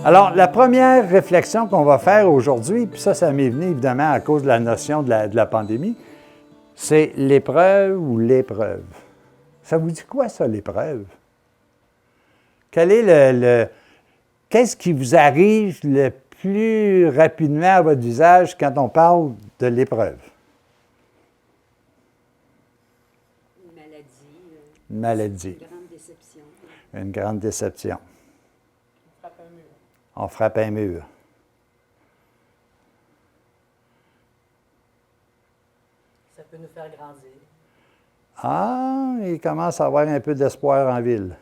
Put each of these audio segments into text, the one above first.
Alors, la première réflexion qu'on va faire aujourd'hui, puis ça m'est venu évidemment à cause de la notion de la pandémie, c'est l'épreuve ou l'épreuve. Ça vous dit quoi, ça, l'épreuve? Quel est qu'est-ce qui vous arrive le plus rapidement à votre visage quand on parle de l'épreuve? Une maladie. Une maladie. Une grande déception. Une grande déception. On frappe un mur. On frappe un mur. Ça peut nous faire grandir. Ah, il commence à avoir un peu d'espoir en ville.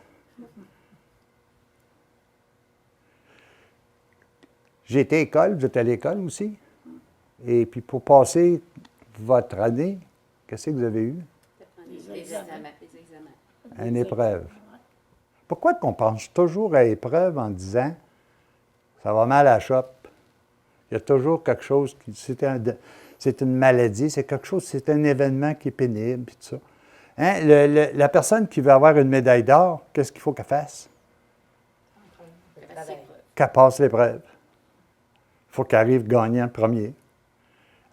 J'ai été à l'école, vous êtes à l'école aussi. Et puis pour passer votre année, qu'est-ce que vous avez eu? Les examens. Une épreuve. Pourquoi qu'on pense toujours à épreuve en disant ça va mal à la shop? Il y a toujours quelque chose qui. C'est une maladie, c'est quelque chose, c'est un événement qui est pénible, puis tout ça. Hein? La personne qui veut avoir une médaille d'or, qu'est-ce qu'il faut qu'elle fasse? Qu'elle passe l'épreuve. Il faut qu'elle arrive gagnant premier.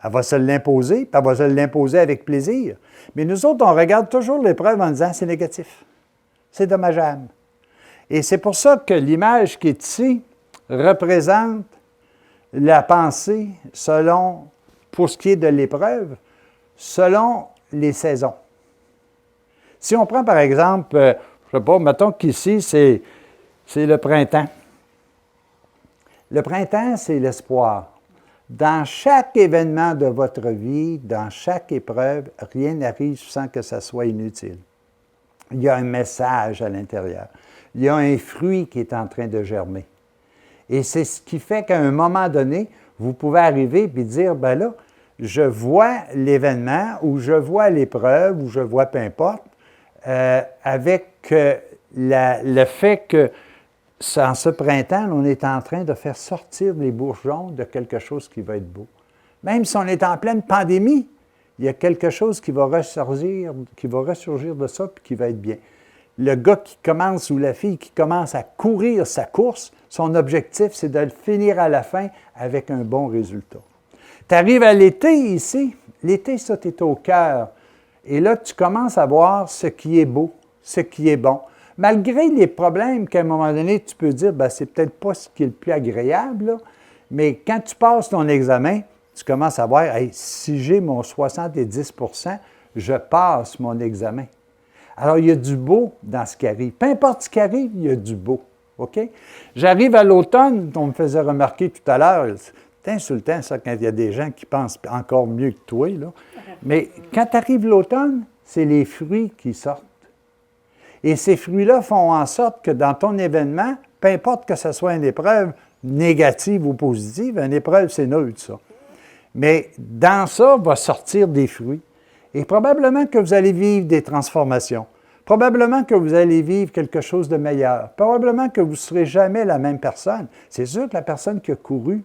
Elle va se l'imposer, puis elle va se l'imposer avec plaisir. Mais nous autres, on regarde toujours l'épreuve en disant c'est négatif. C'est dommageable. Et c'est pour ça que l'image qui est ici représente la pensée selon, pour ce qui est de l'épreuve, selon les saisons. Si on prend par exemple, je ne sais pas, mettons qu'ici, c'est le printemps. Le printemps, c'est l'espoir. Dans chaque événement de votre vie, dans chaque épreuve, rien n'arrive sans que ça soit inutile. Il y a un message à l'intérieur. Il y a un fruit qui est en train de germer. Et c'est ce qui fait qu'à un moment donné, vous pouvez arriver et dire, ben là, je vois l'événement ou je vois l'épreuve ou je vois peu importe, avec le fait que en ce printemps, on est en train de faire sortir les bourgeons de quelque chose qui va être beau. Même si on est en pleine pandémie, il y a quelque chose qui va ressurgir de ça et qui va être bien. Le gars qui commence ou la fille qui commence à courir sa course, son objectif, c'est de le finir à la fin avec un bon résultat. Tu arrives à l'été ici, l'été, ça, tu es au cœur. Et là, tu commences à voir ce qui est beau, ce qui est bon. Malgré les problèmes qu'à un moment donné, tu peux dire, ben, c'est peut-être pas ce qui est le plus agréable, là, mais quand tu passes ton examen, tu commences à voir, hey, si j'ai mon 70 %, je passe mon examen. Alors, il y a du beau dans ce qui arrive. Peu importe ce qui arrive, il y a du beau. OK? J'arrive à l'automne, on me faisait remarquer tout à l'heure, c'est insultant ça quand il y a des gens qui pensent encore mieux que toi, là. Mais quand arrive l'automne, c'est les fruits qui sortent. Et ces fruits-là font en sorte que dans ton événement, peu importe que ce soit une épreuve négative ou positive, une épreuve, c'est neutre, ça. Mais dans ça va sortir des fruits. Et probablement que vous allez vivre des transformations. Probablement que vous allez vivre quelque chose de meilleur. Probablement que vous ne serez jamais la même personne. C'est sûr que la personne qui a couru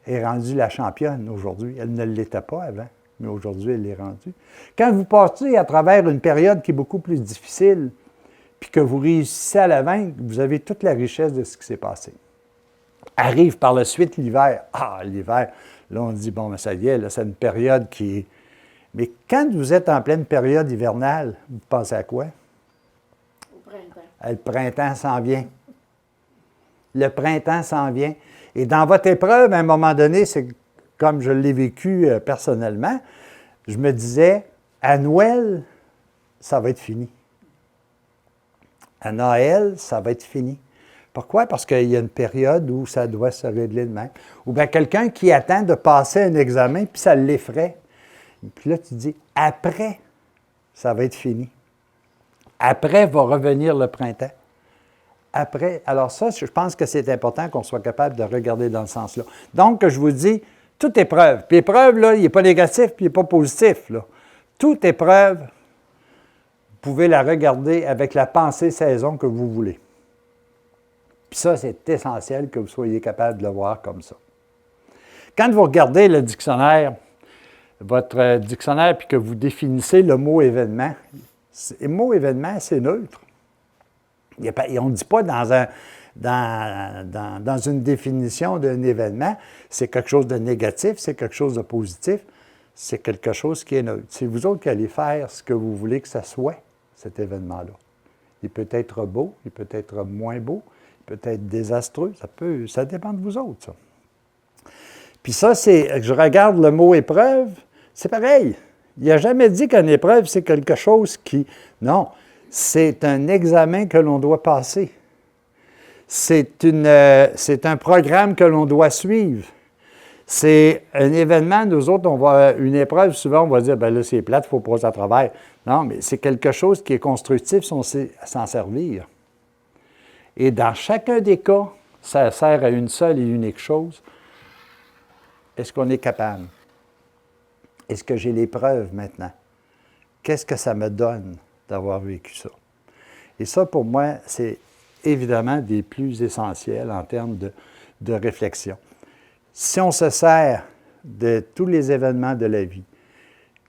est rendue la championne aujourd'hui. Elle ne l'était pas avant, mais aujourd'hui, elle l'est rendue. Quand vous passez à travers une période qui est beaucoup plus difficile, puis que vous réussissez à la vaincre, vous avez toute la richesse de ce qui s'est passé. Arrive par la suite l'hiver. Ah, l'hiver, là, on dit, bon, ben, ça y est, là, c'est une période qui est... Mais quand vous êtes en pleine période hivernale, vous pensez à quoi? Au printemps. Le printemps s'en vient. Le printemps s'en vient. Et dans votre épreuve, à un moment donné, c'est comme je l'ai vécu personnellement, je me disais, à Noël, ça va être fini. À Noël, ça va être fini. Pourquoi? Parce qu'il y a une période où ça doit se régler de même. Ou bien quelqu'un qui attend de passer un examen, puis ça l'effraie. Puis là, tu dis, après, ça va être fini. Après va revenir le printemps. Après, alors ça, je pense que c'est important qu'on soit capable de regarder dans ce sens-là. Donc, je vous dis, toute épreuve. Puis épreuve, là, il n'est pas négatif, puis il n'est pas positif, là. Toute épreuve, vous pouvez la regarder avec la pensée saison que vous voulez. Puis ça, c'est essentiel que vous soyez capable de le voir comme ça. Quand vous regardez le dictionnaire, votre dictionnaire, puis que vous définissez le mot événement, le mot événement, c'est neutre. On ne dit pas dans dans une définition d'un événement, c'est quelque chose de négatif, c'est quelque chose de positif, c'est quelque chose qui est neutre. C'est vous autres qui allez faire ce que vous voulez que ça soit, cet événement-là. Il peut être beau, il peut être moins beau, il peut être désastreux, ça dépend de vous autres, ça. Puis ça, je regarde le mot épreuve, c'est pareil. Il n'a jamais dit qu'une épreuve, c'est quelque chose qui... Non, c'est un examen que l'on doit passer. C'est un programme que l'on doit suivre. C'est un événement, nous autres, une épreuve, souvent, on va dire, bien là, c'est plate, il faut passer à travers. Non, mais c'est quelque chose qui est constructif si on sait s'en servir. Et dans chacun des cas, ça sert à une seule et unique chose. Est-ce qu'on est capable? Est-ce que j'ai les preuves maintenant? Qu'est-ce que ça me donne d'avoir vécu ça? Et ça, pour moi, c'est évidemment des plus essentiels en termes de réflexion. Si on se sert de tous les événements de la vie,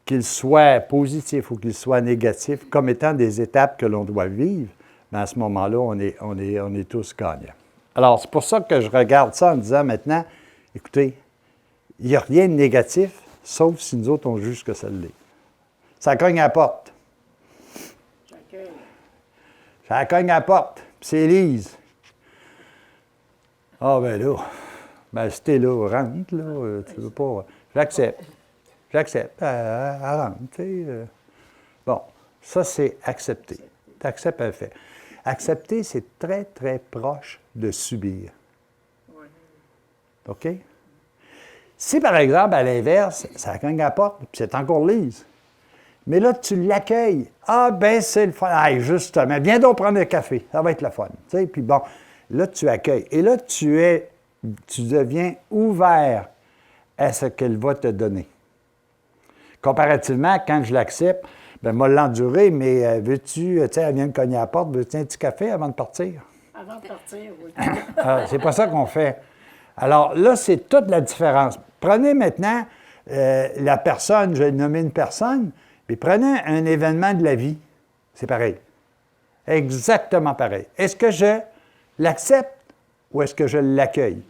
qu'ils soient positifs ou qu'ils soient négatifs, comme étant des étapes que l'on doit vivre, bien à ce moment-là, on est tous gagnants. Alors, c'est pour ça que je regarde ça en disant maintenant, écoutez, il n'y a rien de négatif, sauf si nous autres, on juge que ça l'est. Ça cogne à la porte. J'accueille. Ça cogne à la porte, puis c'est Élise. Ah, ben là, si t'es là, rentre, là, tu veux pas... J'accepte. Elle rentre, tu sais. Bon, ça, c'est accepter. Tu acceptes un fait. Accepter, c'est très, très proche de subir. OK? Si, par exemple, à l'inverse, ça cogne à la porte, puis c'est encore Lise, mais là, tu l'accueilles. Ah, ben c'est le fun. Ah, justement, viens donc prendre un café. Ça va être le fun. Tu sais, puis bon, là, tu accueilles. Et là, tu deviens ouvert à ce qu'elle va te donner. Comparativement, quand je l'accepte, bien, moi, l'endurer, mais veux-tu, tu sais, elle vient de cogner à la porte, veux-tu un petit café avant de partir? Avant de partir, oui. C'est pas ça qu'on fait. Alors là, c'est toute la différence. Prenez maintenant la personne, je vais nommer une personne, puis prenez un événement de la vie. C'est pareil. Exactement pareil. Est-ce que je l'accepte ou est-ce que je l'accueille?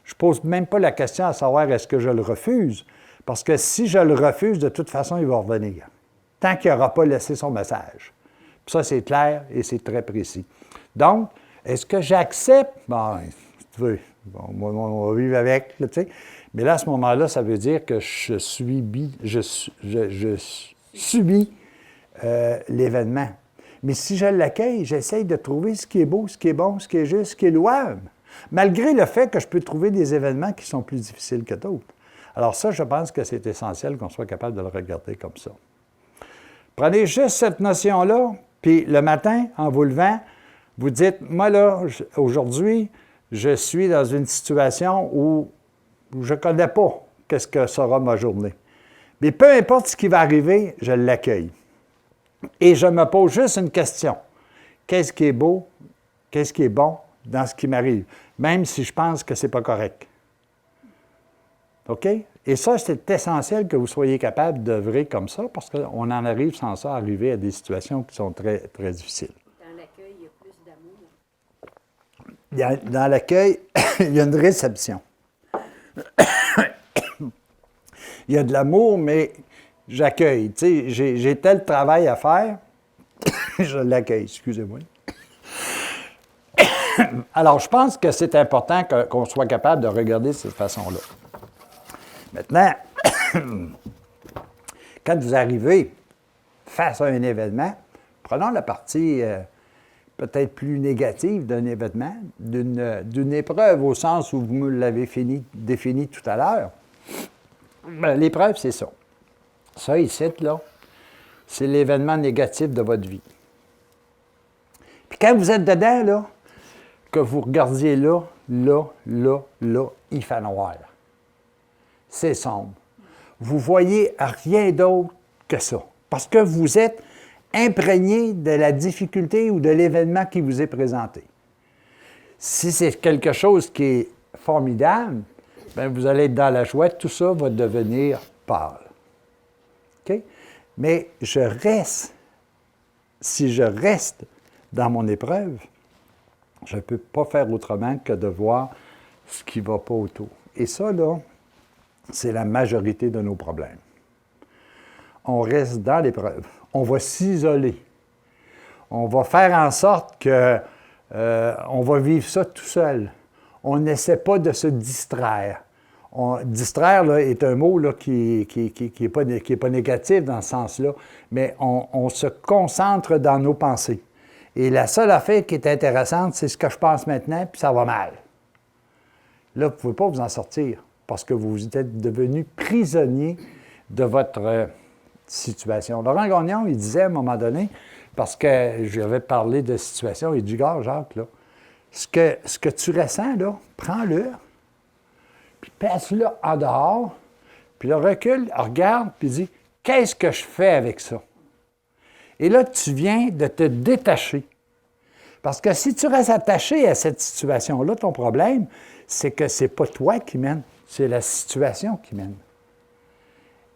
Je ne pose même pas la question à savoir est-ce que je le refuse, parce que si je le refuse, de toute façon, il va revenir, tant qu'il n'aura pas laissé son message. Puis ça, c'est clair et c'est très précis. Donc, est-ce que j'accepte? Bon, si tu veux, bon, on va vivre avec, là, tu sais. Mais là, à ce moment-là, ça veut dire que je subis l'événement. Mais si je l'accueille, j'essaye de trouver ce qui est beau, ce qui est bon, ce qui est juste, ce qui est louable, malgré le fait que je peux trouver des événements qui sont plus difficiles que d'autres. Alors ça, je pense que c'est essentiel qu'on soit capable de le regarder comme ça. Prenez juste cette notion-là, puis le matin, en vous levant, vous dites, moi là, aujourd'hui, je suis dans une situation où je ne connais pas qu'est-ce que sera ma journée. Mais peu importe ce qui va arriver, je l'accueille. Et je me pose juste une question. Qu'est-ce qui est beau? Qu'est-ce qui est bon dans ce qui m'arrive? Même si je pense que ce n'est pas correct. OK? Et ça, c'est essentiel que vous soyez capable d'œuvrer comme ça, parce qu'on en arrive sans ça à arriver à des situations qui sont très, très difficiles. Dans l'accueil, il y a plus d'amour. Dans l'accueil, il y a une réception. Il y a de l'amour, mais j'accueille. Tu sais, j'ai tel travail à faire, je l'accueille, excusez-moi. Alors, je pense que c'est important qu'on soit capable de regarder de cette façon-là. Maintenant, quand vous arrivez face à un événement, prenons la partie peut-être plus négative d'un événement, d'une épreuve au sens où vous me l'avez défini tout à l'heure. Bien, l'épreuve, c'est ça. Ça, ici, là, c'est l'événement négatif de votre vie. Puis quand vous êtes dedans, là, que vous regardiez là, il fait noir. C'est sombre. Vous voyez rien d'autre que ça. Parce que vous êtes imprégné de la difficulté ou de l'événement qui vous est présenté. Si c'est quelque chose qui est formidable, bien, vous allez être dans la joie, tout ça va devenir pâle. OK? Mais si je reste dans mon épreuve, Je ne peux pas faire autrement que de voir ce qui ne va pas autour. Et ça, là, c'est la majorité de nos problèmes. On reste dans l'épreuve. On va s'isoler. On va faire en sorte que on va vivre ça tout seul. On n'essaie pas de se distraire. Distraire là, est un mot là, qui n'est pas négatif dans ce sens-là, mais on se concentre dans nos pensées. Et la seule affaire qui est intéressante, c'est ce que je pense maintenant, puis ça va mal. Là, vous ne pouvez pas vous en sortir parce que vous êtes devenu prisonnier de votre situation. Laurent Gagnon, il disait à un moment donné, parce que je lui avais parlé de situation, il dit, gars, Jacques, là, ce que tu ressens, là, prends-le, puis passe-le en dehors, puis le recule, regarde, puis dis, qu'est-ce que je fais avec ça? Et là, tu viens de te détacher. Parce que si tu restes attaché à cette situation-là, ton problème, c'est que ce n'est pas toi qui mène, c'est la situation qui mène.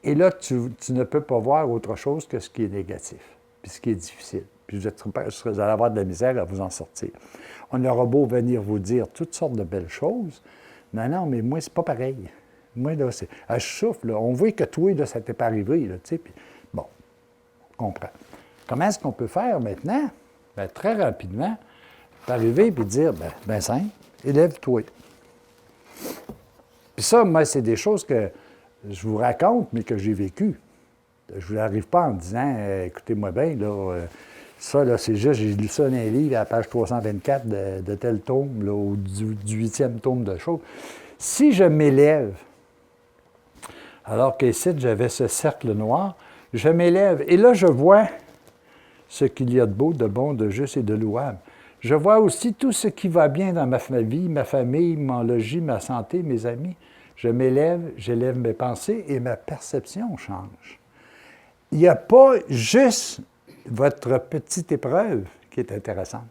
Et là, tu ne peux pas voir autre chose que ce qui est négatif, puis ce qui est difficile. Puis vous allez avoir de la misère à vous en sortir. On aura beau venir vous dire toutes sortes de belles choses. Non, mais moi, c'est pas pareil. Moi, là, c'est... je souffle, là. On voit que toi, là, ça t'est pas arrivé, là, tu sais. Puis, bon, on comprend. Comment est-ce qu'on peut faire maintenant? Bien, très rapidement, arriver et dire, ben simple, élève-toi. Puis ça, moi, c'est des choses que je vous raconte, mais que j'ai vécues. Je ne vous arrive pas en disant, écoutez-moi bien, là, ça, là, c'est juste, j'ai lu ça dans un livre à la page 324 de tel tome, là, ou du 8e tome de choses. Si je m'élève, alors qu'ici, j'avais ce cercle noir, je m'élève, et là, je vois ce qu'il y a de beau, de bon, de juste et de louable. Je vois aussi tout ce qui va bien dans ma vie, ma famille, mon logis, ma santé, mes amis. Je m'élève, j'élève mes pensées et ma perception change. Il n'y a pas juste votre petite épreuve qui est intéressante.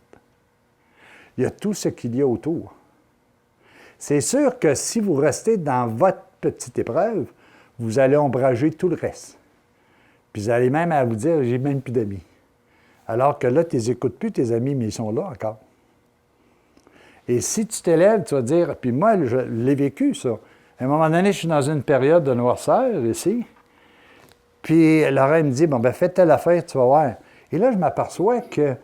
Il y a tout ce qu'il y a autour. C'est sûr que si vous restez dans votre petite épreuve, vous allez ombrager tout le reste. Puis vous allez même à vous dire, j'ai même plus d'amis. Alors que là, tu ne les écoutes plus, tes amis, mais ils sont là encore. Et si tu t'élèves, tu vas dire, puis moi, je l'ai vécu, ça. À un moment donné, je suis dans une période de noirceur, ici. Puis Laurent me dit, bon, fais telle affaire, tu vas voir. Et là, je m'aperçois que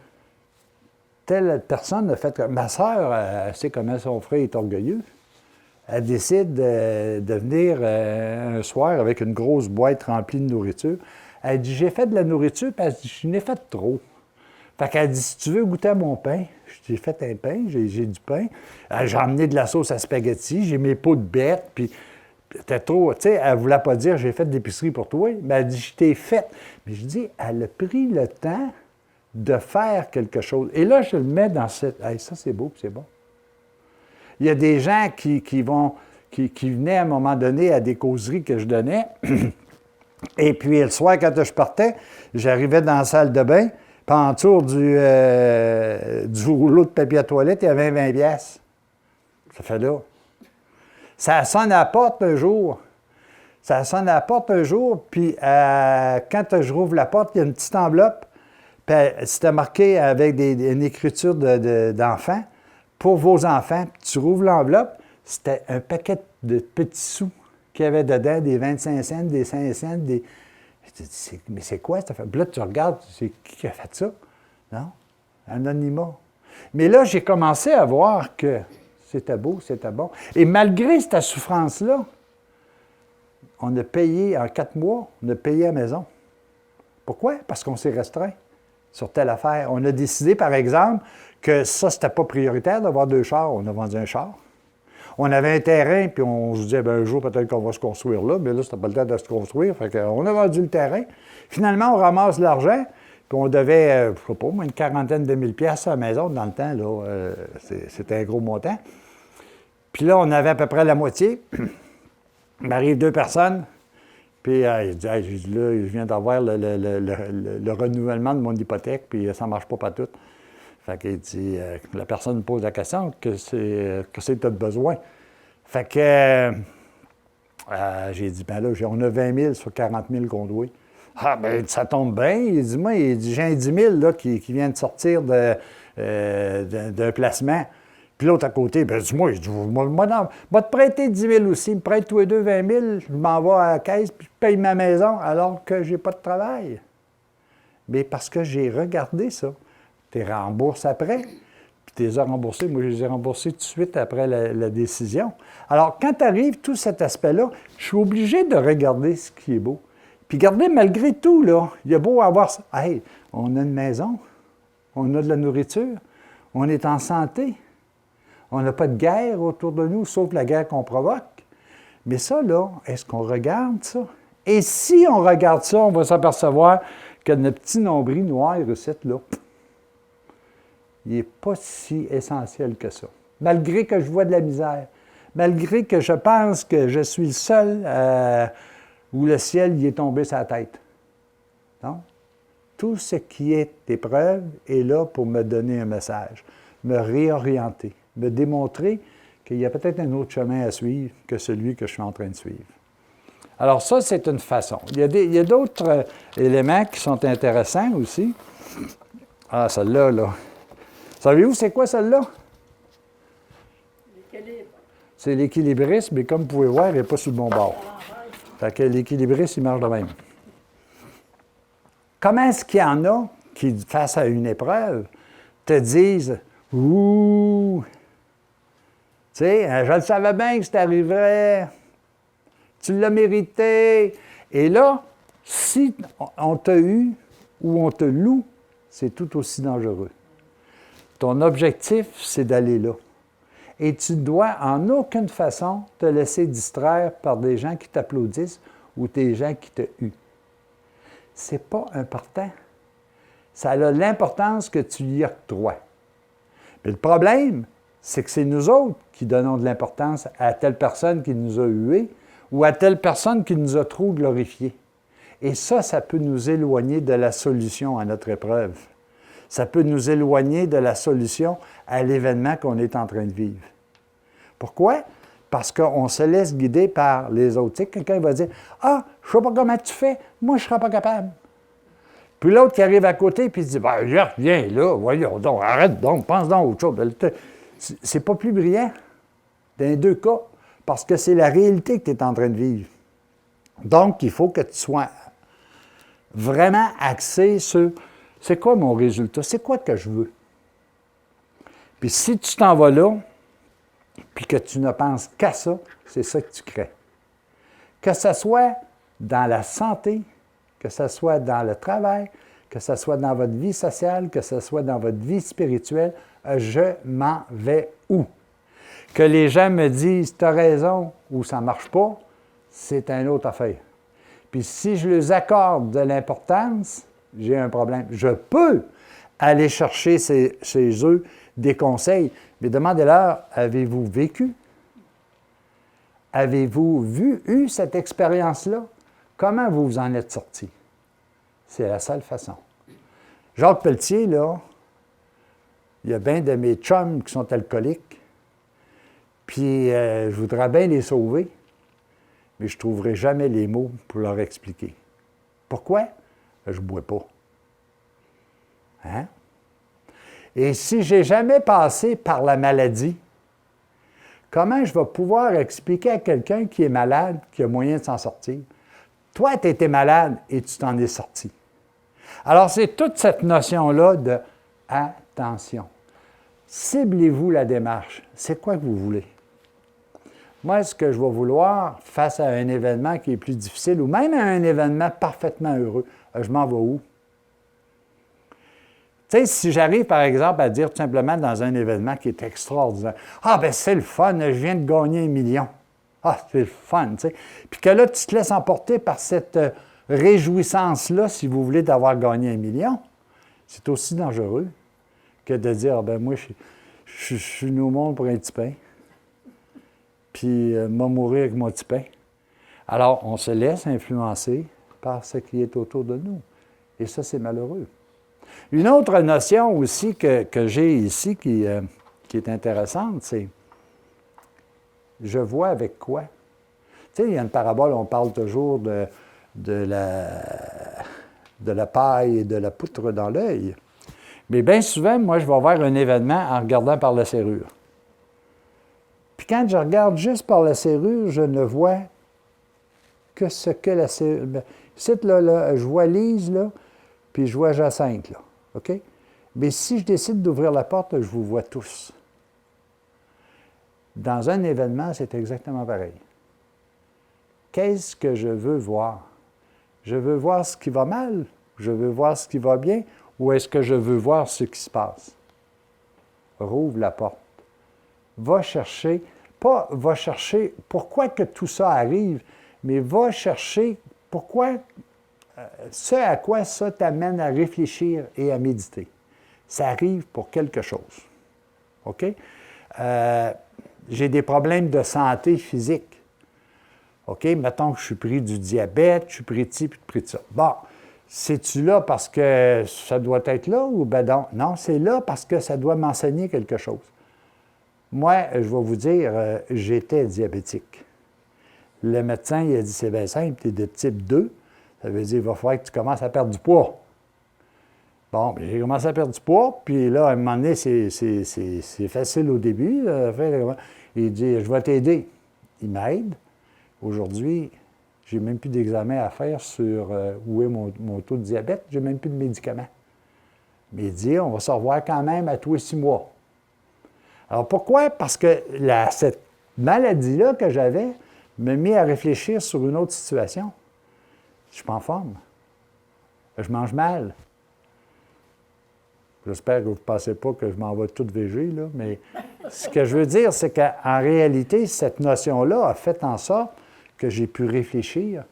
telle personne a fait... Ma sœur, elle sait comment son frère est orgueilleux. Elle décide de venir un soir avec une grosse boîte remplie de nourriture. Elle dit, j'ai fait de la nourriture, puis elle dit, je n'ai fait trop. Fait qu'elle dit, si tu veux goûter à mon pain, j'ai fait un pain, j'ai du pain. J'ai emmené de la sauce à spaghetti, j'ai mes pots de bête, puis t'es trop, tu sais, elle ne voulait pas dire, j'ai fait de l'épicerie pour toi, mais elle dit, je t'ai fait. Mais je dis, elle a pris le temps de faire quelque chose. Et là, je le mets dans cette, hey, ça c'est beau, c'est bon. Il y a des gens qui venaient à un moment donné à des causeries que je donnais. Et puis, le soir, quand je partais, j'arrivais dans la salle de bain, puis en dessous du rouleau de papier à toilette, il y avait 20 piastres. Ça fait là. Ça sonne à la porte un jour. Ça sonne à la porte un jour, puis quand je rouvre la porte, il y a une petite enveloppe, puis c'était marqué avec une écriture d'enfants, pour vos enfants. Puis tu rouvres l'enveloppe, c'était un paquet de petits sous qu'il y avait dedans, des 25 cents, des 5 cents, des... Mais c'est quoi cette affaire? Puis là, tu regardes, c'est qui a fait ça? Non? Anonymat. Mais là, j'ai commencé à voir que c'était beau, c'était bon. Et malgré cette souffrance-là, on a payé, en 4 mois, on a payé à la maison. Pourquoi? Parce qu'on s'est restreint sur telle affaire. On a décidé, par exemple, que ça, c'était pas prioritaire d'avoir 2 chars. On a vendu un char. On avait un terrain, puis on se disait, un jour, peut-être qu'on va se construire là, mais là, c'était pas le temps de se construire. Fait qu'on a vendu le terrain. Finalement, on ramasse l'argent, puis on devait, je sais pas, une quarantaine de mille piastres à la maison. Dans le temps, là, c'était un gros montant. Puis là, on avait à peu près la moitié. Il m'arrive 2 personnes, puis il dit, hey, là, je viens d'avoir le renouvellement de mon hypothèque, puis ça ne marche pas partout. Fait qu'il dit, la personne me pose la question, que c'est que tu as besoin? Fait que j'ai dit, ben là, on a 20 000 sur 40 000 qu'on doit. Ah, ben ça tombe bien. Il dit, moi, j'ai un 10 000 là, qui vient de sortir d'un placement. Puis l'autre à côté, ben dis-moi, je dis, moi, te prêter 10 000 aussi, me prête tous les deux 20 000, je m'en vais à la caisse, puis je paye ma maison alors que j'ai pas de travail. Mais parce que j'ai regardé ça. Tu les rembourses après. Puis tu les as remboursés. Moi, je les ai remboursés tout de suite après la décision. Alors, quand arrive tout cet aspect-là, je suis obligé de regarder ce qui est beau. Puis regardez, malgré tout, là, il y a beau avoir ça. Hey, on a une maison, on a de la nourriture, on est en santé, on n'a pas de guerre autour de nous, sauf la guerre qu'on provoque. Mais ça, là, est-ce qu'on regarde ça? Et si on regarde ça, on va s'apercevoir que notre petit nombril noir, recette là, il n'est pas si essentiel que ça. Malgré que je vois de la misère, malgré que je pense que je suis le seul où le ciel y est tombé sur la tête. Non? Tout ce qui est épreuve est là pour me donner un message, me réorienter, me démontrer qu'il y a peut-être un autre chemin à suivre que celui que je suis en train de suivre. Alors ça, c'est une façon. Il y a d'autres éléments qui sont intéressants aussi. Ah, celle-là, là. Savez-vous c'est quoi celle-là? L'équilibre. C'est l'équilibrisme, mais comme vous pouvez voir, il n'est pas sur le bon bord. Fait que l'équilibrisme, il marche de même. Comment est-ce qu'il y en a qui, face à une épreuve, te disent « Ouh! Tu sais, je le savais bien que ça arriverait. Tu l'as mérité. » Et là, si on t'a eu ou on te loue, c'est tout aussi dangereux. Ton objectif, c'est d'aller là. Et tu ne dois en aucune façon te laisser distraire par des gens qui t'applaudissent ou des gens qui te huent. Ce n'est pas important. Ça a l'importance que tu y octroies. Mais le problème, c'est que c'est nous autres qui donnons de l'importance à telle personne qui nous a hués ou à telle personne qui nous a trop glorifiés. Et ça peut nous éloigner de la solution à notre épreuve. Ça peut nous éloigner de la solution à l'événement qu'on est en train de vivre. Pourquoi? Parce qu'on se laisse guider par les autres. Tu sais, quelqu'un va dire « Ah, je ne sais pas comment tu fais, moi je ne serai pas capable. » Puis l'autre qui arrive à côté puis il dit « Ben, viens là, voyons donc, arrête donc, pense donc à autre chose. » C'est pas plus brillant dans les deux cas, parce que c'est la réalité que tu es en train de vivre. Donc, il faut que tu sois vraiment axé sur c'est quoi mon résultat, c'est quoi que je veux. Puis si tu t'en vas là, puis que tu ne penses qu'à ça, c'est ça que tu crées. Que ce soit dans la santé, que ce soit dans le travail, que ce soit dans votre vie sociale, que ce soit dans votre vie spirituelle, je m'en vais où? Que les gens me disent « tu as raison » ou « ça ne marche pas », c'est une autre affaire. Puis si je les accorde de l'importance, j'ai un problème. Je peux aller chercher chez eux des conseils, mais demandez-leur, avez-vous vécu? Avez-vous eu cette expérience-là? Comment vous vous en êtes sorti? C'est la seule façon. Jacques Pelletier, là, il y a bien de mes chums qui sont alcooliques, puis je voudrais bien les sauver, mais je ne trouverai jamais les mots pour leur expliquer. Pourquoi? Je ne bois pas. Hein? Et si je n'ai jamais passé par la maladie, comment je vais pouvoir expliquer à quelqu'un qui est malade qu'il y a moyen de s'en sortir? Toi, tu étais malade et tu t'en es sorti. Alors, c'est toute cette notion-là de attention. Ciblez-vous la démarche. C'est quoi que vous voulez? Moi, ce que je vais vouloir face à un événement qui est plus difficile ou même à un événement parfaitement heureux, je m'en vais où? Tu sais, si j'arrive, par exemple, à dire tout simplement dans un événement qui est extraordinaire, « Ah, ben c'est le fun, je viens de gagner 1 million. » Ah, c'est le fun, tu sais. Puis que là, tu te laisses emporter par cette réjouissance-là, si vous voulez, d'avoir gagné 1 million, c'est aussi dangereux que de dire, ah, ben moi, je suis venu au monde pour un petit pain, puis m'a mourir avec mon petit pain. Alors, on se laisse influencer par ce qui est autour de nous. Et ça, c'est malheureux. Une autre notion aussi que j'ai ici qui est intéressante, c'est je vois avec quoi? Tu sais, il y a une parabole, on parle toujours de de la paille et de la poutre dans l'œil. Mais bien souvent, moi, je vais voir un événement en regardant par la serrure. Puis quand je regarde juste par la serrure, je ne vois que ce que la serrure... Ici, là, je vois Lise, là, puis je vois Jacinthe, là. OK? Mais si je décide d'ouvrir la porte, je vous vois tous. Dans un événement, c'est exactement pareil. Qu'est-ce que je veux voir? Je veux voir ce qui va mal, je veux voir ce qui va bien, ou est-ce que je veux voir ce qui se passe? Rouvre la porte. Va chercher, pas va chercher pourquoi que tout ça arrive, mais va chercher pourquoi, ce à quoi ça t'amène à réfléchir et à méditer. Ça arrive pour quelque chose. OK? J'ai des problèmes de santé physique. OK? Mettons que je suis pris du diabète, je suis pris de ci, puis pris de ça. Bon, c'est-tu là parce que ça doit être là ou ben non? Non, c'est là parce que ça doit m'enseigner quelque chose. Moi, je vais vous dire, j'étais diabétique. Le médecin, il a dit, c'est bien simple, tu es de type 2. Ça veut dire, il va falloir que tu commences à perdre du poids. Bon, bien, j'ai commencé à perdre du poids, puis là, à un moment donné, c'est facile au début. Il dit, je vais t'aider. Il m'aide. Aujourd'hui, je n'ai même plus d'examen à faire sur où est mon taux de diabète. Je n'ai même plus de médicaments. Mais il dit, on va se revoir quand même à tous les 6 mois. Alors pourquoi? Parce que cette maladie-là que j'avais m'a mis à réfléchir sur une autre situation. Je ne suis pas en forme. Je mange mal. J'espère que vous ne pensez pas que je m'en vais tout végé, là, mais ce que je veux dire, c'est qu'en réalité, cette notion-là a fait en sorte que j'ai pu réfléchir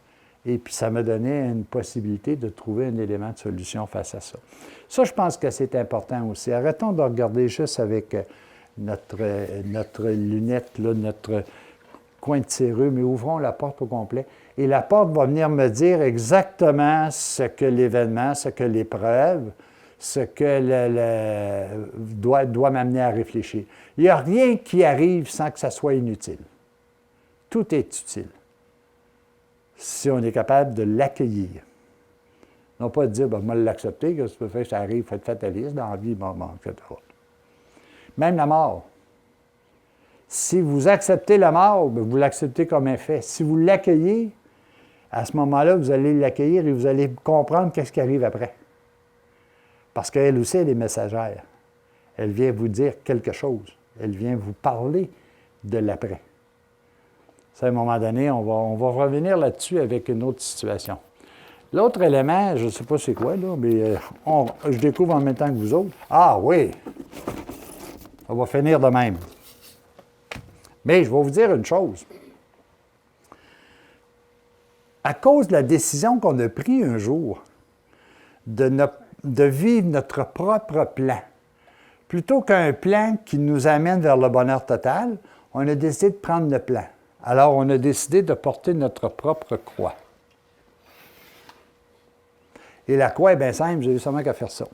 et puis ça m'a donné une possibilité de trouver un élément de solution face à ça. Ça, je pense que c'est important aussi. Arrêtons de regarder juste avec notre lunette, là, notre coin de serrure, mais ouvrons la porte au complet. Et la porte va venir me dire exactement ce que l'événement, ce que l'épreuve, ce que doit m'amener à réfléchir. Il n'y a rien qui arrive sans que ça soit inutile. Tout est utile si on est capable de l'accueillir. Non pas de dire, ben, moi, l'accepter, que ça peut faire que ça arrive, il faut être fataliste dans la vie, bon, etc. Même la mort. Si vous acceptez la mort, bien, vous l'acceptez comme un fait. Si vous l'accueillez, à ce moment-là, vous allez l'accueillir et vous allez comprendre qu'est-ce qui arrive après. Parce qu'elle aussi, elle est messagère. Elle vient vous dire quelque chose. Elle vient vous parler de l'après. Ça, à un moment donné, on va revenir là-dessus avec une autre situation. L'autre élément, je ne sais pas c'est quoi, là, mais je découvre en même temps que vous autres. Ah oui! Ça va finir de même. Mais je vais vous dire une chose. À cause de la décision qu'on a prise un jour de vivre notre propre plan, plutôt qu'un plan qui nous amène vers le bonheur total, on a décidé de prendre le plan. Alors, on a décidé de porter notre propre croix. Et la croix est bien simple, j'ai eu seulement qu'à faire ça.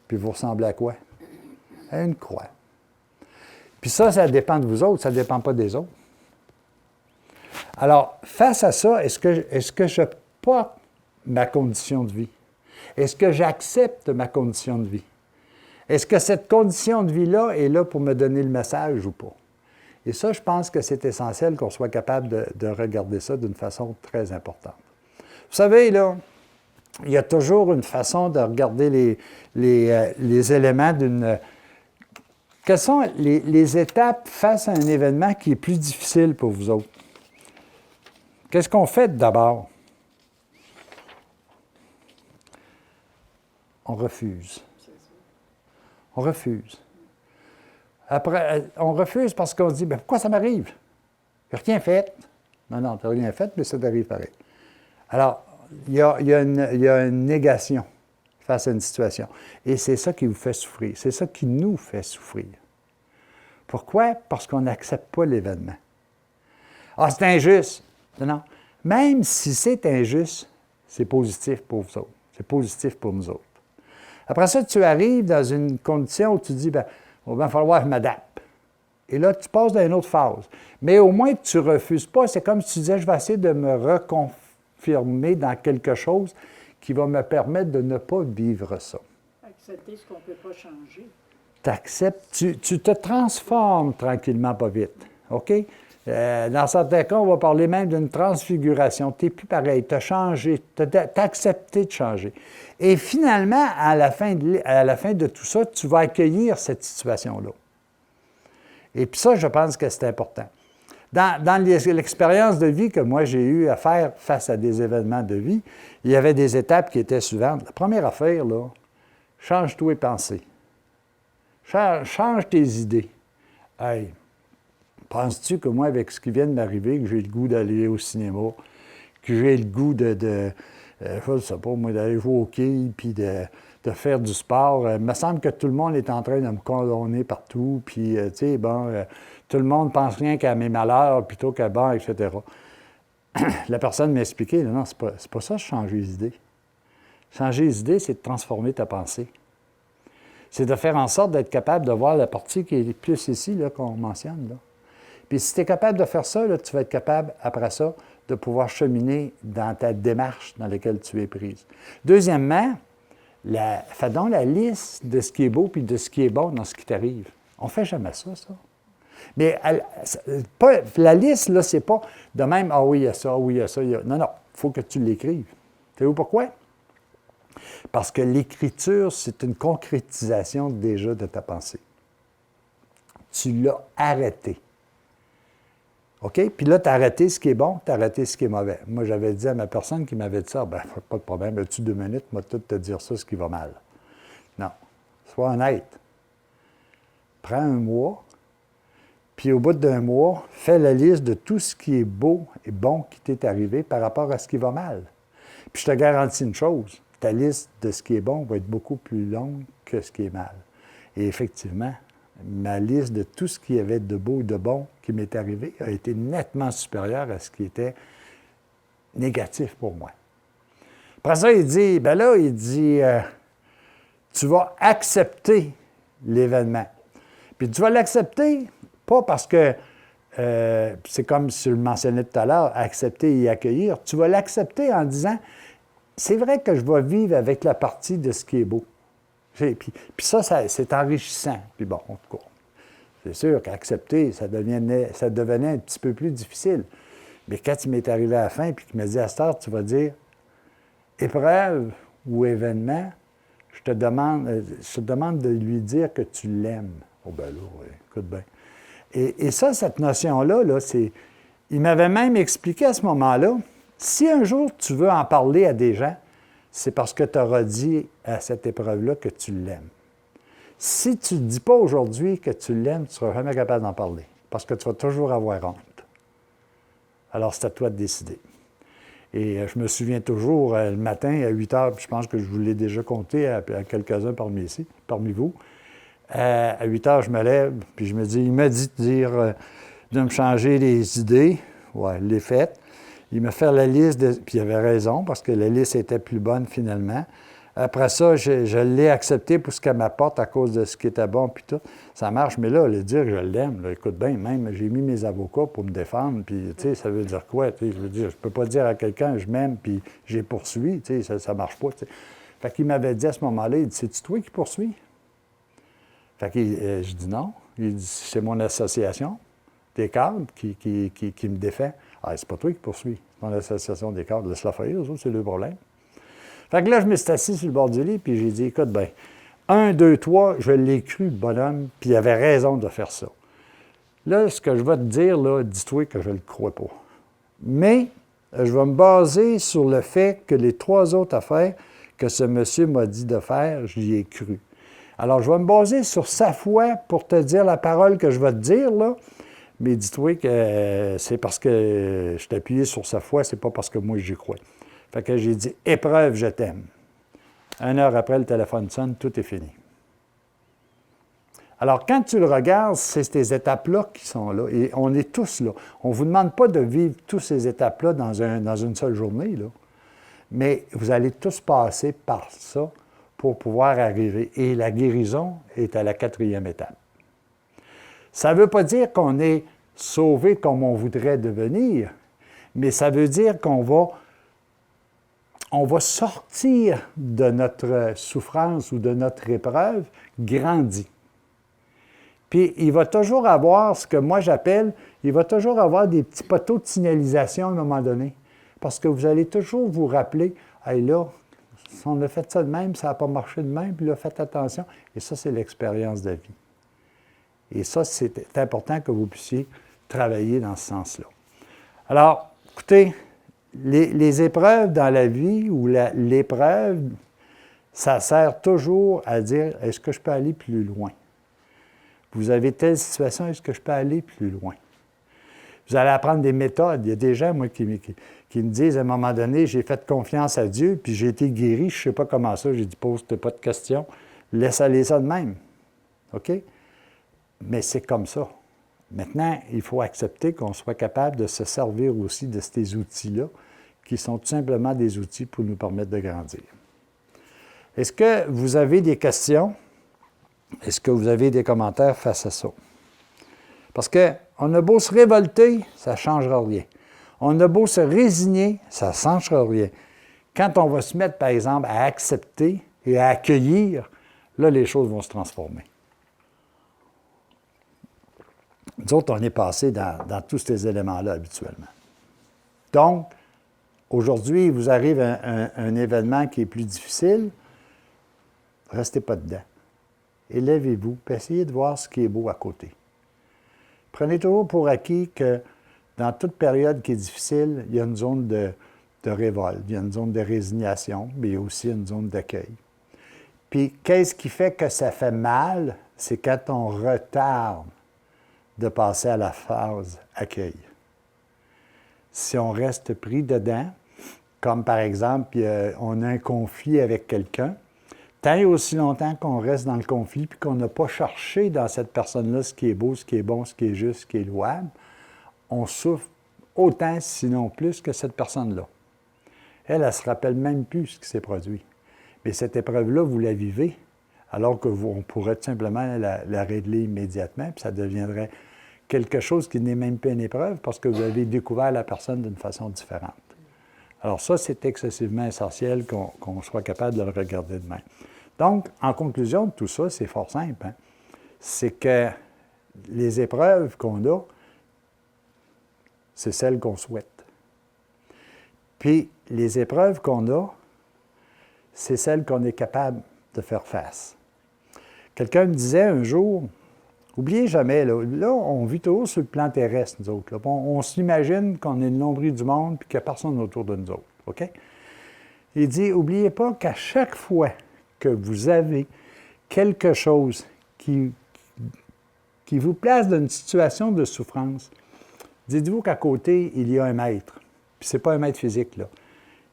Puis vous ressemblez à quoi? À une croix. Puis ça dépend de vous autres, ça ne dépend pas des autres. Alors, face à ça, est-ce que je porte ma condition de vie? Est-ce que j'accepte ma condition de vie? Est-ce que cette condition de vie-là est là pour me donner le message ou pas? Et ça, je pense que c'est essentiel qu'on soit capable de regarder ça d'une façon très importante. Vous savez, là, il y a toujours une façon de regarder les éléments d'une... Quelles sont les étapes face à un événement qui est plus difficile pour vous autres? Qu'est-ce qu'on fait d'abord? On refuse. On refuse. Après, on refuse parce qu'on se dit, bien, pourquoi ça m'arrive? Je n'ai rien fait. Non, tu n'as rien fait, mais ça t'arrive pareil. Alors, il y a une négation face à une situation. Et c'est ça qui vous fait souffrir. C'est ça qui nous fait souffrir. Pourquoi? Parce qu'on n'accepte pas l'événement. Ah, c'est injuste. Non. Même si c'est injuste, c'est positif pour vous autres. C'est positif pour nous autres. Après ça, tu arrives dans une condition où tu dis, bien, il va falloir que je m'adapte. Et là, tu passes dans une autre phase. Mais au moins, tu ne refuses pas. C'est comme si tu disais, je vais essayer de me reconfirmer dans quelque chose qui va me permettre de ne pas vivre ça. Accepter ce qu'on ne peut pas changer. Tu te transformes tranquillement, pas vite. OK? Dans certains cas, on va parler même d'une transfiguration. Tu n'es plus pareil, tu as changé, tu as accepté de changer. Et finalement, à la fin de tout ça, tu vas accueillir cette situation-là. Et puis ça, je pense que c'est important. Dans l'expérience de vie que moi j'ai eu à faire face à des événements de vie, il y avait des étapes qui étaient suivantes. La première affaire, là, change-toi les pensées. Change tes idées. Hey, penses-tu que moi, avec ce qui vient de m'arriver, que j'ai le goût d'aller au cinéma, que j'ai le goût je ne sais pas, moi, d'aller jouer au quilles, puis de faire du sport. Il me semble que tout le monde est en train de me condamner partout, puis, tu sais, bon, tout le monde pense rien qu'à mes malheurs, plutôt qu'à bon, etc. La personne m'a expliqué, non, c'est pas ça, changer les idées. Changer les idées, c'est de transformer ta pensée. C'est de faire en sorte d'être capable de voir la partie qui est plus ici, là, qu'on mentionne, là. Puis si tu es capable de faire ça, là, tu vas être capable, après ça, de pouvoir cheminer dans ta démarche dans laquelle tu es prise. Deuxièmement, fais donc la liste de ce qui est beau puis de ce qui est bon dans ce qui t'arrive. On ne fait jamais ça. Mais la liste, là, c'est pas de même, ah oui, il y a ça, oui, il y a ça. Non, il faut que tu l'écrives. Savez-vous pourquoi? Parce que l'écriture, c'est une concrétisation déjà de ta pensée. Tu l'as arrêté. OK? Puis là, tu as arrêté ce qui est bon, tu as arrêté ce qui est mauvais. Moi, j'avais dit à ma personne qui m'avait dit ça, bien, pas de problème, as-tu 2 minutes, moi, tout te dire ça, ce qui va mal. Non. Sois honnête. Prends un mois, puis au bout d'un mois, fais la liste de tout ce qui est beau et bon qui t'est arrivé par rapport à ce qui va mal. Puis je te garantis une chose, ta liste de ce qui est bon va être beaucoup plus longue que ce qui est mal. Et effectivement, ma liste de tout ce qu'il y avait de beau et de bon qui m'est arrivé a été nettement supérieure à ce qui était négatif pour moi. Après ça, il dit, tu vas accepter l'événement. Puis tu vas l'accepter, pas parce que, c'est comme je le mentionnais tout à l'heure, accepter et accueillir. Tu vas l'accepter en disant, c'est vrai que je vais vivre avec la partie de ce qui est beau. Puis ça, c'est enrichissant. Puis bon, en tout cas, c'est sûr qu'accepter, ça devenait un petit peu plus difficile. Mais quand il m'est arrivé à la fin, puis qu'il m'a dit, à cette heure, tu vas dire, épreuve ou événement, je te demande de lui dire que tu l'aimes. Oh ben là, oui, écoute bien. Et ça, cette notion-là, là, il m'avait même expliqué à ce moment-là, si un jour tu veux en parler à des gens, c'est parce que tu auras dit à cette épreuve-là que tu l'aimes. Si tu ne dis pas aujourd'hui que tu l'aimes, tu ne seras jamais capable d'en parler, parce que tu vas toujours avoir honte. Alors, c'est à toi de décider. Et je me souviens toujours, le matin, à 8 heures, puis je pense que je vous l'ai déjà compté à quelques-uns parmi vous, à 8 heures, je me lève, puis je me dis, il m'a dit de me changer les idées. Ouais, je l'ai fait. Il m'a fait la liste, puis il avait raison, parce que la liste était plus bonne finalement. Après ça, je l'ai accepté pour ce qu'elle m'apporte à cause de ce qui était bon, puis tout. Ça marche, mais là, le dire que je l'aime, là, écoute bien, même, j'ai mis mes avocats pour me défendre, puis, tu sais, ça veut dire quoi? Je veux dire, je peux pas dire à quelqu'un, je m'aime, puis j'ai poursuivi, tu sais, ça marche pas, tu sais. Fait qu'il m'avait dit à ce moment-là, il dit, c'est-tu toi qui poursuis? Fait que je dis non. Il dit, c'est mon association des cadres qui me défait. Ah, c'est pas toi qui poursuis, c'est mon association des cadres. Laisse-la faire, eux autres, c'est le problème. Fait que là, je me suis assis sur le bord du lit, puis j'ai dit, écoute, bien, 1, 2, 3, je l'ai cru, le bonhomme, puis il avait raison de faire ça. Là, ce que je vais te dire, là, dis-toi que je ne le crois pas. Mais, je vais me baser sur le fait que les 3 autres affaires que ce monsieur m'a dit de faire, j'y ai cru. Alors, je vais me baser sur sa foi pour te dire la parole que je vais te dire, là, mais dis-toi que c'est parce que je t'appuyais sur sa foi, c'est pas parce que moi j'y crois. Fait que j'ai dit, épreuve, je t'aime. 1 heure après, le téléphone sonne, tout est fini. Alors, quand tu le regardes, c'est ces étapes-là qui sont là. Et on est tous là. On ne vous demande pas de vivre toutes ces étapes-là dans une seule journée, là. Mais vous allez tous passer par ça pour pouvoir arriver. Et la guérison est à la 4e étape. Ça ne veut pas dire qu'on est sauvé comme on voudrait devenir, mais ça veut dire qu'on va on va sortir de notre souffrance ou de notre épreuve grandi. Puis, il va toujours avoir ce que moi j'appelle, il va toujours avoir des petits poteaux de signalisation à un moment donné. Parce que vous allez toujours vous rappeler, « Hey là, si on a fait ça de même, ça n'a pas marché de même, puis là, faites attention. » Et ça, c'est l'expérience de vie. Et ça, c'est important que vous puissiez travailler dans ce sens-là. Alors, écoutez, les épreuves dans la vie ou l'épreuve, ça sert toujours à dire, est-ce que je peux aller plus loin? Vous avez telle situation, est-ce que je peux aller plus loin? Vous allez apprendre des méthodes. Il y a des gens, moi, qui me disent, à un moment donné, j'ai fait confiance à Dieu, puis j'ai été guéri, je ne sais pas comment ça. J'ai dit, pose-toi pas de questions, laisse aller ça de même. OK? Mais c'est comme ça. Maintenant, il faut accepter qu'on soit capable de se servir aussi de ces outils-là, qui sont tout simplement des outils pour nous permettre de grandir. Est-ce que vous avez des questions? Est-ce que vous avez des commentaires face à ça? Parce qu'on a beau se révolter, ça ne changera rien. On a beau se résigner, ça ne changera rien. Quand on va se mettre, par exemple, à accepter et à accueillir, là, les choses vont se transformer. Nous autres, on est passé dans tous ces éléments-là habituellement. Donc, aujourd'hui, il vous arrive un événement qui est plus difficile, restez pas dedans. Élevez-vous, puis essayez de voir ce qui est beau à côté. Prenez toujours pour acquis que dans toute période qui est difficile, il y a une zone de révolte, il y a une zone de résignation, mais il y a aussi une zone d'accueil. Puis, qu'est-ce qui fait que ça fait mal? C'est quand on retarde de passer à la phase accueil. Si on reste pris dedans, comme par exemple, on a un conflit avec quelqu'un, tant et aussi longtemps qu'on reste dans le conflit puis qu'on n'a pas cherché dans cette personne-là ce qui est beau, ce qui est bon, ce qui est juste, ce qui est louable, on souffre autant, sinon plus, que cette personne-là. Elle ne se rappelle même plus ce qui s'est produit. Mais cette épreuve-là, vous la vivez, alors qu'on pourrait tout simplement la régler immédiatement, puis ça deviendrait quelque chose qui n'est même pas une épreuve parce que vous avez découvert la personne d'une façon différente. Alors ça, c'est excessivement essentiel qu'on soit capable de le regarder de même. Donc, en conclusion de tout ça, c'est fort simple. Hein? C'est que les épreuves qu'on a, c'est celles qu'on souhaite. Puis, les épreuves qu'on a, c'est celles qu'on est capable de faire face. Quelqu'un me disait un jour, oubliez jamais, là on vit toujours sur le plan terrestre, nous autres. Là. On s'imagine qu'on est le nombril du monde et qu'il n'y a personne autour de nous autres. OK? Il dit, n'oubliez pas qu'à chaque fois que vous avez quelque chose qui vous place dans une situation de souffrance, dites-vous qu'à côté, il y a un maître. Puis ce n'est pas un maître physique, là.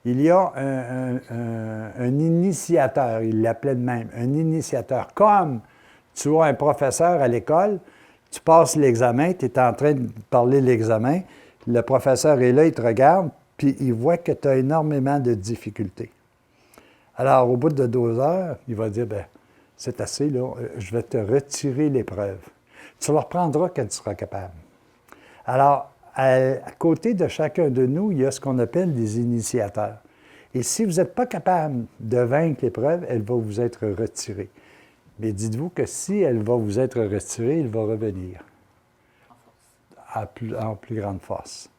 Il y a un initiateur, il l'appelait de même, un initiateur. Comme tu as un professeur à l'école, tu passes l'examen, tu es en train de parler de l'examen, le professeur est là, il te regarde, puis il voit que tu as énormément de difficultés. Alors, au bout de 2 heures, il va dire, bien, c'est assez, là, je vais te retirer l'épreuve. Tu le reprendras quand tu seras capable. Alors, à côté de chacun de nous, il y a ce qu'on appelle des initiateurs. Et si vous n'êtes pas capable de vaincre l'épreuve, elle va vous être retirée. Mais dites-vous que si elle va vous être retirée, il va revenir en plus grande force.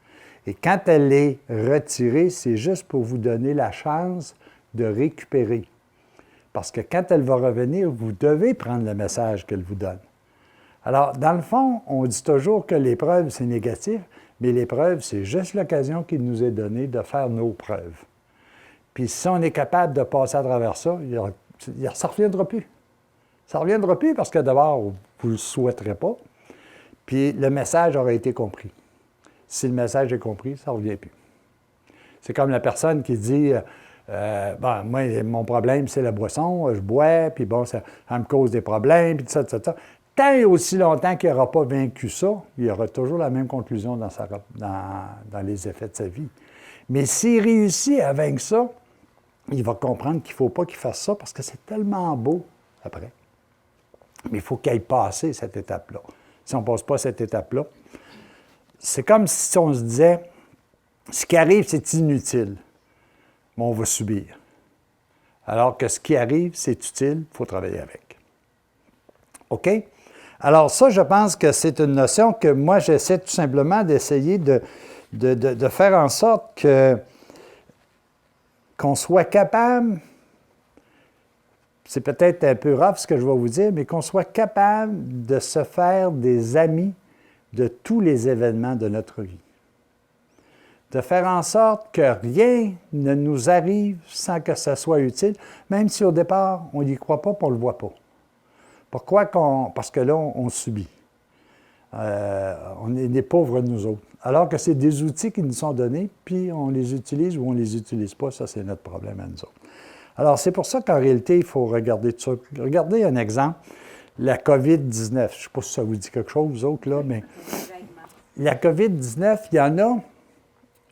Et quand elle est retirée, c'est juste pour vous donner la chance de récupérer. Parce que quand elle va revenir, vous devez prendre le message qu'elle vous donne. Alors, dans le fond, on dit toujours que l'épreuve, c'est négatif, mais l'épreuve, c'est juste l'occasion qui nous est donnée de faire nos preuves. Puis si on est capable de passer à travers ça, ça ne reviendra plus. Ça ne reviendra plus parce que d'abord, vous ne le souhaiterez pas, puis le message aura été compris. Si le message est compris, ça ne revient plus. C'est comme la personne qui dit bon, moi, mon problème, c'est la boisson, je bois, puis bon, ça me cause des problèmes, puis tout ça, tout ça. Tant et aussi longtemps qu'il n'aura pas vaincu ça, il aura toujours la même conclusion dans les effets de sa vie. Mais s'il réussit à vaincre ça, il va comprendre qu'il ne faut pas qu'il fasse ça parce que c'est tellement beau après. Mais il faut qu'il aille passer cette étape-là. Si on ne passe pas cette étape-là, c'est comme si on se disait, ce qui arrive, c'est inutile. mais on va subir. Alors que ce qui arrive, c'est utile, il faut travailler avec. OK? Alors ça, je pense que c'est une notion que moi, j'essaie tout simplement d'essayer de faire en sorte qu'on soit capable, c'est peut-être un peu rough ce que je vais vous dire, mais qu'on soit capable de se faire des amis de tous les événements de notre vie. De faire en sorte que rien ne nous arrive sans que ça soit utile, même si au départ, on n'y croit pas, on ne le voit pas. Pourquoi? Parce que là, on subit. On est des pauvres nous autres. Alors que c'est des outils qui nous sont donnés, puis on les utilise ou on ne les utilise pas, ça c'est notre problème à nous autres. Alors c'est pour ça qu'en réalité, il faut regarder tout ça. Regardez un exemple, la COVID-19. Je ne sais pas si ça vous dit quelque chose, vous autres, là, mais la COVID-19, il y en a,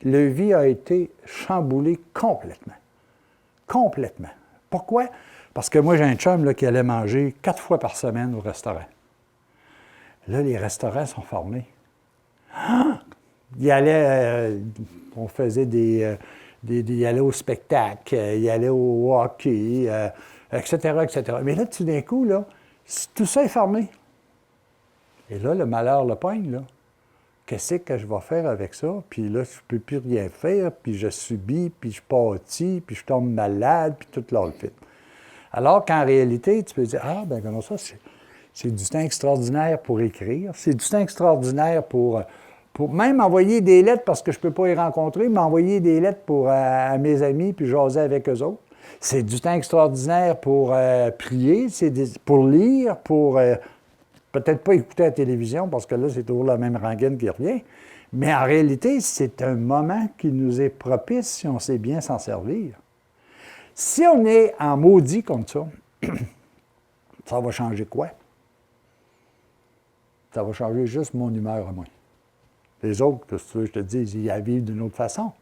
le vie a été chamboulé complètement. Complètement. Pourquoi? Parce que moi, j'ai un chum là, qui allait manger 4 fois par semaine au restaurant. Là, les restaurants sont fermés. Ah! Il allait, on faisait il allait au spectacle, il allait au hockey, etc., etc. Mais là, tout d'un coup, là, tout ça est fermé. Et là, le malheur le pogne, là. Qu'est-ce que je vais faire avec ça? Puis là, je ne peux plus rien faire, puis je subis, puis je pâtis, puis je tombe malade, puis tout là, le fait. Alors qu'en réalité, tu peux dire, ah, ben comment ça, c'est du temps extraordinaire pour écrire, c'est du temps extraordinaire pour même envoyer des lettres, parce que je ne peux pas y rencontrer, mais envoyer des lettres à mes amis, puis jaser avec eux autres. C'est du temps extraordinaire pour prier, pour lire, pour peut-être pas écouter la télévision, parce que là, c'est toujours la même rengaine qui revient. Mais en réalité, c'est un moment qui nous est propice si on sait bien s'en servir. Si on est en maudit comme ça, ça va changer quoi? Ça va changer juste mon humeur à moi. Les autres, que je te dis, ils y vivent d'une autre façon.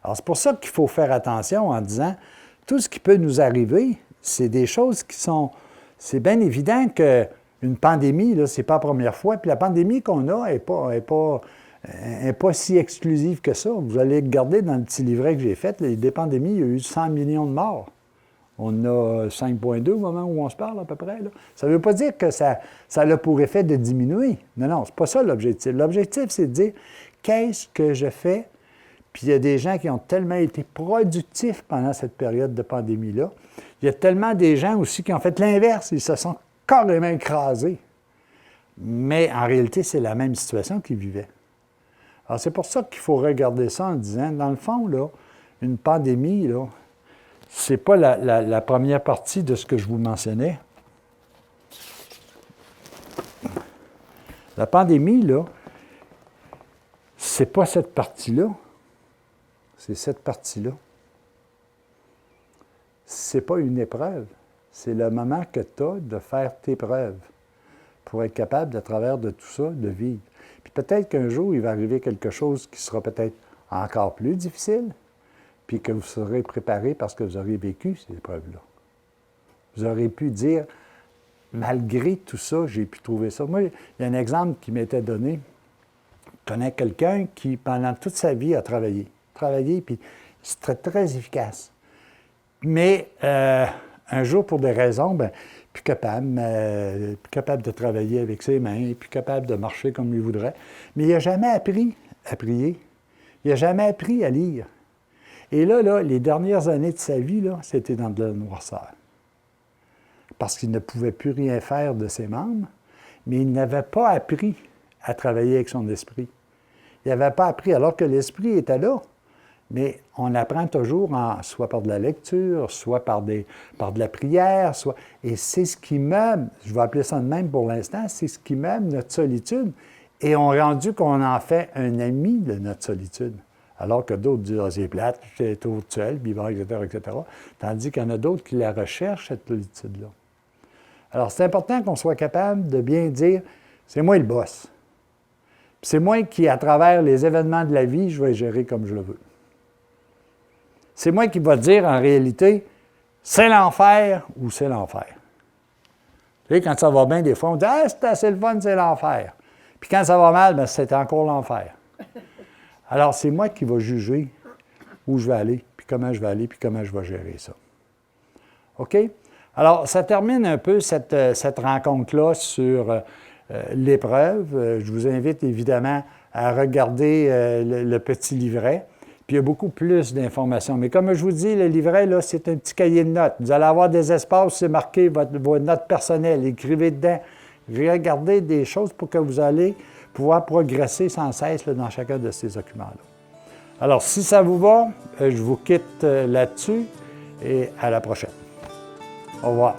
Alors, c'est pour ça qu'il faut faire attention en disant, tout ce qui peut nous arriver, c'est des choses qui sont... C'est bien évident qu'une pandémie, là, c'est pas la première fois, puis la pandémie qu'on a n'est pas si exclusive que ça. Vous allez regarder dans le petit livret que j'ai fait, des pandémies, il y a eu 100 millions de morts. On a 5,2 au moment où on se parle à peu près. Là. Ça ne veut pas dire que ça a pour effet de diminuer. Non, non, c'est pas ça l'objectif. L'objectif, c'est de dire, qu'est-ce que je fais? Puis il y a des gens qui ont tellement été productifs pendant cette période de pandémie-là. Il y a tellement des gens aussi qui ont fait l'inverse. Ils se sont carrément écrasés. Mais en réalité, c'est la même situation qu'ils vivaient. Alors, c'est pour ça qu'il faut regarder ça en disant, dans le fond, là, une pandémie, là, c'est pas la première partie de ce que je vous mentionnais. La pandémie, là, c'est pas cette partie-là, c'est cette partie-là. C'est pas une épreuve, c'est le moment que tu as de faire tes preuves pour être capable, à travers de tout ça, de vivre. Puis peut-être qu'un jour, il va arriver quelque chose qui sera peut-être encore plus difficile, puis que vous serez préparé parce que vous aurez vécu ces épreuves-là. Vous aurez pu dire, malgré tout ça, j'ai pu trouver ça. Moi, il y a un exemple qui m'était donné. Je connais quelqu'un qui, pendant toute sa vie, a travaillé, puis c'était très efficace. Mais un jour, pour des raisons, plus capable de travailler avec ses mains, plus capable de marcher comme il voudrait. Mais il n'a jamais appris à prier. Il n'a jamais appris à lire. Et là, les dernières années de sa vie, là, c'était dans de la noirceur. Parce qu'il ne pouvait plus rien faire de ses membres, mais il n'avait pas appris à travailler avec son esprit. Il n'avait pas appris, alors que l'esprit était là. Mais on apprend toujours, soit par de la lecture, soit par de la prière, et c'est ce qui meuble, je vais appeler ça de même pour l'instant, c'est ce qui meuble notre solitude. Et on a rendu qu'on en fait un ami de notre solitude. Alors que d'autres disent, c'est plate, je suis tout seul, vivant, etc., etc. Tandis qu'il y en a d'autres qui la recherchent, cette solitude-là. Alors, c'est important qu'on soit capable de bien dire, c'est moi le boss. Puis c'est moi qui, à travers les événements de la vie, je vais gérer comme je le veux. C'est moi qui va dire, en réalité, c'est l'enfer ou c'est l'enfer. Vous savez, quand ça va bien, des fois, on dit, ah, c'est assez le fun, c'est l'enfer. Puis quand ça va mal, c'est encore l'enfer. Alors, c'est moi qui vais juger où je vais aller, puis comment je vais aller, puis comment je vais gérer ça. OK? Alors, ça termine un peu cette rencontre-là sur l'épreuve. Je vous invite évidemment à regarder le petit livret. Puis il y a beaucoup plus d'informations. Mais comme je vous dis, le livret, là, c'est un petit cahier de notes. Vous allez avoir des espaces, c'est marqué vos notes personnelles. Écrivez dedans. Regardez des choses pour que vous allez pouvoir progresser sans cesse là, dans chacun de ces documents-là. Alors, si ça vous va, je vous quitte là-dessus et à la prochaine. Au revoir.